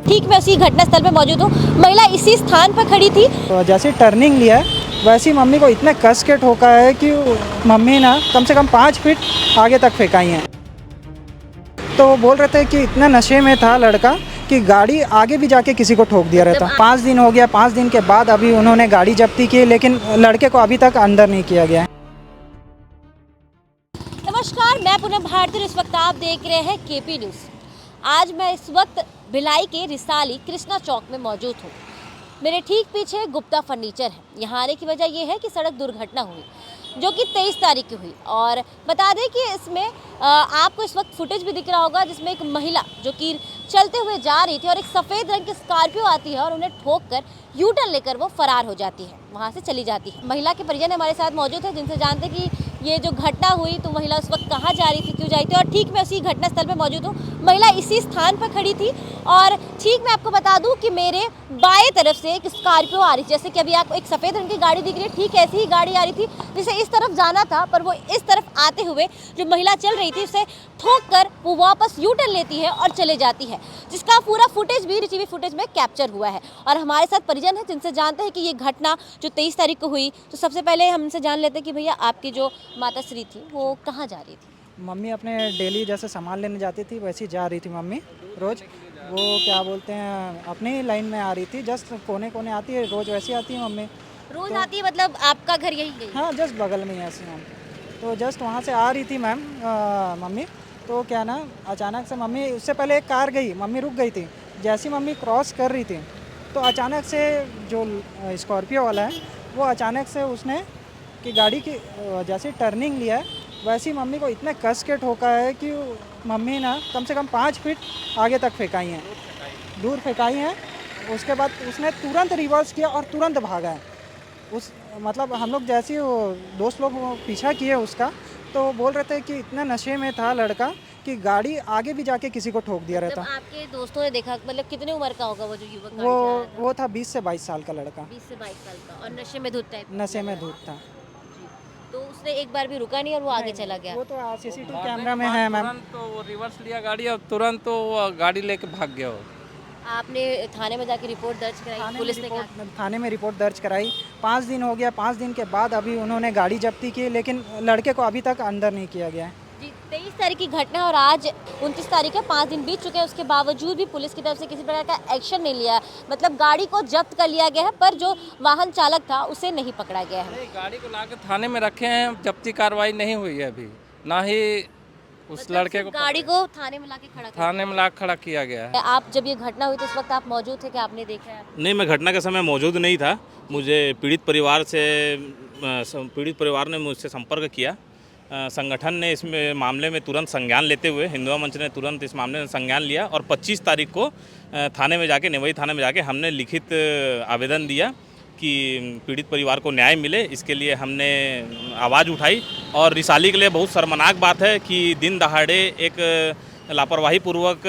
ठीक मैं उसी घटनास्थल पे मौजूद हूँ। महिला इसी स्थान पर खड़ी थी। तो जैसे टर्निंग लिया है वैसे ही मम्मी को इतने कस के ठोका है कि मम्मी ना कम से कम 5 फीट आगे तक फेंकाई हैं। तो वो बोल रहे थे कि इतना नशे में था लड़का कि गाड़ी आगे भी जाके किसी को ठोक दिया रहता। 5 दिन हो गया, 5 दिन के बाद अभी उन्होंने गाड़ी जब्ती की, लेकिन लड़के को अभी तक अंदर नहीं किया गया है। नमस्कार, मैं पूनम भारती और इस वक्त आप देख रहे हैं केपी न्यूज़। आज मैं इस वक्त भिलाई के रिसाली कृष्णा चौक में मौजूद हूँ। मेरे ठीक पीछे गुप्ता फर्नीचर है। यहाँ आने की वजह यह है कि सड़क दुर्घटना हुई जो कि 23 तारीख की हुई। और बता दें कि इसमें आपको इस वक्त फुटेज भी दिख रहा होगा जिसमें एक महिला जो कि चलते हुए जा रही थी और एक सफ़ेद रंग की स्कॉर्पियो आती है और उन्हें ठोक कर यू टर्न लेकर वो फरार हो जाती है, वहाँ से चली जाती है। महिला के परिजन हमारे साथ मौजूद है जिनसे जानते कि ये जो घटना हुई तो महिला उस वक्त कहाँ जा रही थी, क्यों जा रही थी। और ठीक मैं उसी घटनास्थल पर मौजूद हूँ। महिला इसी स्थान पर खड़ी थी और ठीक मैं आपको बता दूं कि मेरे बाएं तरफ से एक स्कॉर्पियो आ रही थी। जैसे कि अभी आपको एक सफ़ेद रंग की गाड़ी दिख रही है, ठीक ऐसी ही गाड़ी आ रही थी जिसे इस तरफ जाना था, पर वो इस तरफ आते हुए जो महिला चल रही थी उसे ठोक कर वो वापस यू टर्न लेती है और चले जाती है, जिसका पूरा फुटेज भी सीसीटीवी फुटेज में कैप्चर हुआ है। और हमारे साथ परिजन है जिनसे जानते हैं कि ये घटना जो 23 तारीख को हुई। तो सबसे पहले हमसे जान लेते हैं कि भैया आपकी जो माता श्री थी वो कहाँ जा रही थी? मम्मी अपने डेली जैसे सामान लेने जाती थी वैसे ही जा रही थी मम्मी रोज़। वो क्या बोलते हैं अपनी लाइन में आ रही थी, जस्ट कोने कोने आती है, रोज़ वैसी आती है मम्मी। रोज आती है मतलब आपका घर यही गई? हाँ, जस्ट बगल में ही है ऐसे मैम। तो जस्ट वहाँ से आ रही थी मैम मम्मी। तो क्या ना अचानक से मम्मी, उससे पहले एक कार गई, मम्मी रुक गई थी। जैसी मम्मी क्रॉस कर रही थी तो अचानक से जो स्कॉर्पियो वाला है वो अचानक से उसने कि गाड़ी की जैसे टर्निंग लिया है वैसे ही मम्मी को इतने कस के ठोका है कि मम्मी ना कम से कम 5 फीट आगे तक फेंकाई हैं, दूर फेंकाई हैं। उसके बाद उसने तुरंत रिवर्स किया और तुरंत भागा है। उस मतलब हम लोग जैसे ही वो दोस्त लोग वो पीछा किए उसका, तो वो बोल रहे थे कि इतना नशे में था लड़का कि गाड़ी आगे भी जाके किसी को ठोक दिया रहता। आपके दोस्तों ने देखा मतलब कितने उम्र का होगा वो जो युवक गाड़ी वो चला रहा था? वो था 20 से 22 साल का लड़का, 20 से 22 साल का और नशे में धुत टाइप नशे में धूत था। तो उसने एक बार भी रुका नहीं और वो आगे चला गया। वो तो सीसीटीवी कैमरा में है मैम। तुरंत तो वो रिवर्स लिया गाड़ी और तुरंत तो वो गाड़ी लेके भाग गया वो। आपने थाने में जाके रिपोर्ट दर्ज कराई? पुलिस ने क्या? थाने में रिपोर्ट दर्ज कराई। 5 दिन हो गया, 5 दिन के बाद अभी उन्होंने गाड़ी जब्ती की, लेकिन लड़के को अभी तक अंदर नहीं किया गया है। जी, 23 तारीख की घटना और आज 29 तारीख है, 5 दिन बीत चुके हैं। उसके बावजूद भी पुलिस की तरफ से किसी प्रकार का एक्शन नहीं लिया है। मतलब गाड़ी को जब्त कर लिया गया है पर जो वाहन चालक था उसे नहीं पकड़ा गया है। नहीं, गाड़ी को लाके थाने में रखे हैं, जब्ती कार्रवाई नहीं हुई है अभी, ना ही उस मतलब लड़के को गाड़ी को थाने में लाके खड़ा कर थाने में ला खड़ा किया गया है। आप जब ये घटना हुई तो उस वक्त आप मौजूद थे कि आपने देखा है? नहीं, मैं घटना के समय मौजूद नहीं था। मुझे पीड़ित परिवार ने मुझसे संपर्क किया। संगठन ने इसमें मामले में तुरंत संज्ञान लेते हुए, हिंदुआ मंच ने तुरंत इस मामले में संज्ञान लिया और 25 तारीख को थाने में जाके, नेवई थाने में जाके हमने लिखित आवेदन दिया कि पीड़ित परिवार को न्याय मिले। इसके लिए हमने आवाज़ उठाई और रिसाली के लिए बहुत शर्मनाक बात है कि दिन दहाड़े एक लापरवाही पूर्वक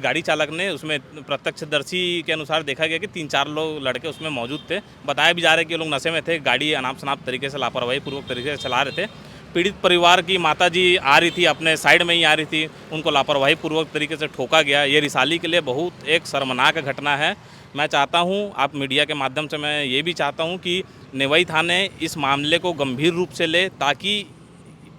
गाड़ी चालक ने, उसमें प्रत्यक्षदर्शी के अनुसार देखा गया कि 3-4 लोग लड़के उसमें मौजूद थे। बताया भी जा रहा है कि ये लोग नशे में थे, गाड़ी अनाप शनाप तरीके से लापरवाही पूर्वक तरीके से चला रहे थे। पीड़ित परिवार की माताजी आ रही थी, अपने साइड में ही आ रही थी, उनको लापरवाही पूर्वक तरीके से ठोका गया। ये रिसाली के लिए बहुत एक शर्मनाक घटना है। मैं चाहता हूं, आप मीडिया के माध्यम से मैं ये भी चाहता हूं कि नेवई थाने इस मामले को गंभीर रूप से ले, ताकि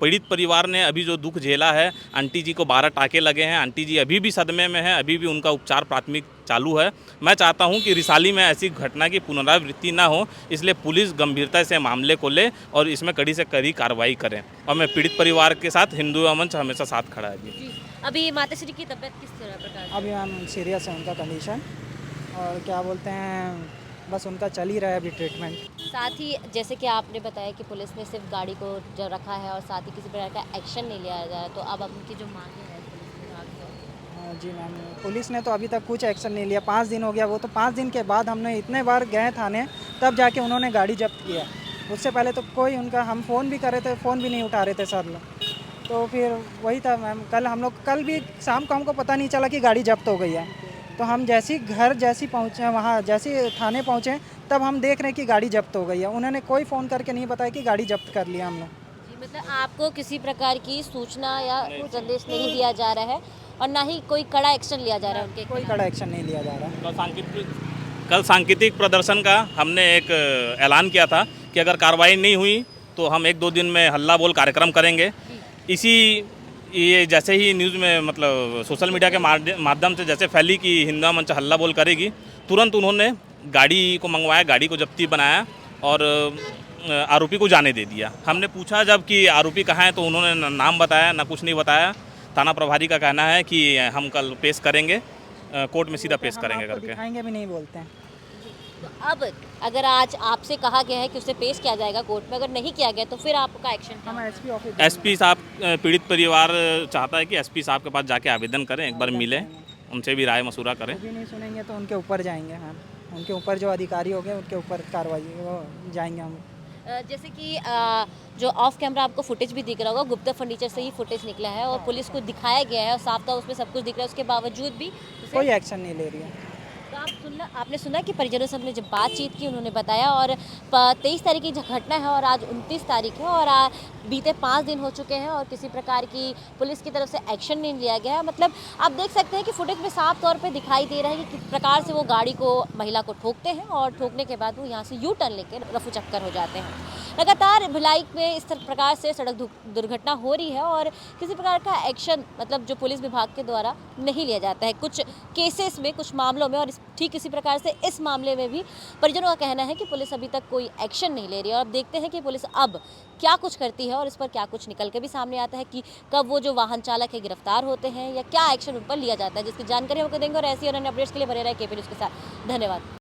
पीड़ित परिवार ने अभी जो दुख झेला है, आंटी जी को 12 टाँके लगे हैं, आंटी जी अभी भी सदमे में है, अभी भी उनका उपचार प्राथमिक चालू है। मैं चाहता हूं कि रिसाली में ऐसी घटना की पुनरावृत्ति ना हो, इसलिए पुलिस गंभीरता से मामले को ले और इसमें कड़ी से कड़ी कार्रवाई करें। और मैं पीड़ित परिवार के साथ हिंदुआ मंच हमेशा साथ खड़ा है। जी, अभी माताश्री की तबीयत किस तरह प्रकार? अभी मैम सीरियस है उनका कंडीशन, और क्या बोलते हैं बस उनका चल ही रहा है अभी ट्रीटमेंट। साथ ही जैसे कि आपने बताया कि पुलिस ने सिर्फ गाड़ी को जो रखा है और साथ ही किसी प्रकार का एक्शन नहीं लिया जाए, तो अब उनकी जो मांगे हैं पुलिस विभाग से? जी मैम, पुलिस ने तो अभी तक कुछ एक्शन नहीं लिया। 5 दिन हो गया, वो तो 5 दिन के बाद हमने इतने बार गए थाने, तब जाके उन्होंने गाड़ी जब्त किया। उससे पहले तो कोई उनका, हम फ़ोन भी कर रहे थे, फ़ोन भी नहीं उठा रहे थे सर लोग। तो फिर वही था मैम, कल भी शाम को हमको पता नहीं चला कि गाड़ी जब्त हो गई है। तो हम जैसे ही पहुँचे, वहाँ जैसे ही थाने पहुँचे, तब हम देख रहे हैं कि गाड़ी जब्त हो गई है। उन्होंने कोई फ़ोन करके नहीं बताया कि गाड़ी जब्त कर लिया हम लोग। जी, मतलब आपको किसी प्रकार की सूचना या संदेश नहीं दिया जा रहा है? और ना ही कोई कड़ा एक्शन लिया जा रहा है उनके कोई खिलाफ। कड़ा एक्शन नहीं लिया जा रहा। कल सांकेतिक प्रदर्शन का हमने एक ऐलान किया था कि अगर कार्रवाई नहीं हुई तो हम 1-2 दिन में हल्ला बोल कार्यक्रम करेंगे। ये जैसे ही न्यूज़ में मतलब सोशल मीडिया के माध्यम से जैसे फैली कि हिंदुआ मंच हल्ला बोल करेगी, तुरंत उन्होंने गाड़ी को मंगवाया, गाड़ी को जब्ती बनाया और आरोपी को जाने दे दिया। हमने पूछा जब कि आरोपी कहाँ है तो उन्होंने ना नाम बताया ना कुछ नहीं बताया। थाना प्रभारी का कहना है कि हम कल पेश करेंगे, कोर्ट में सीधा पेश हम करेंगे आपको करके। दिखाएंगे भी नहीं बोलते हैं। तो अब अगर आज आपसे कहा गया है कि उसे पेश किया जाएगा कोर्ट में, अगर नहीं किया गया तो फिर आपका एक्शन क्या हम होगा? एसपी ऑफिस एसपी साहब, पीड़ित परिवार चाहता है कि एसपी साहब के पास जाके आवेदन करें, एक बार मिलें, उनसे भी राय मशूरा करें। वो भी नहीं सुनेंगे तो उनके ऊपर जाएंगे मैम। उनके ऊपर जो अधिकारी हो गए उनके ऊपर कार्रवाई वो जाएंगे हम। जैसे कि जो ऑफ कैमरा आपको फुटेज भी दिख रहा होगा, गुप्ता फर्नीचर से ही फुटेज निकला है और पुलिस को दिखाया गया है और साफ था उसमें सब कुछ दिख रहा है, उसके बावजूद भी उसे कोई एक्शन नहीं ले रही है। तो आपने सुना कि परिजनों से हमने जब बातचीत की उन्होंने बताया और 23 तारीख की जो घटना है और आज 29 तारीख है और बीते 5 दिन हो चुके हैं और किसी प्रकार की पुलिस की तरफ से एक्शन नहीं लिया गया है। मतलब आप देख सकते हैं कि फुटेज में साफ तौर पे दिखाई दे रहा है कि किस प्रकार से वो गाड़ी को महिला को ठोकते हैं और ठोकने के बाद वो यहाँ से यू टर्न लेकर रफू चक्कर हो जाते हैं। लगातार भिलाई में इस प्रकार से सड़क दुर्घटना हो रही है और किसी प्रकार का एक्शन मतलब जो पुलिस विभाग के द्वारा नहीं लिया जाता है कुछ केसेस में, कुछ मामलों में। और ठीक इसी प्रकार से इस मामले में भी परिजनों का कहना है कि पुलिस अभी तक कोई एक्शन नहीं ले रही है। और अब देखते हैं कि पुलिस अब क्या कुछ करती है और इस पर क्या कुछ निकल के भी सामने आता है कि कब वो जो वाहन चालक है गिरफ्तार होते हैं या क्या एक्शन उन पर लिया जाता है, जिसकी जानकारी हमको देंगे। और ऐसी और अन्य अपडेट्स के लिए बने रहे केपी न्यूज़ के साथ। धन्यवाद।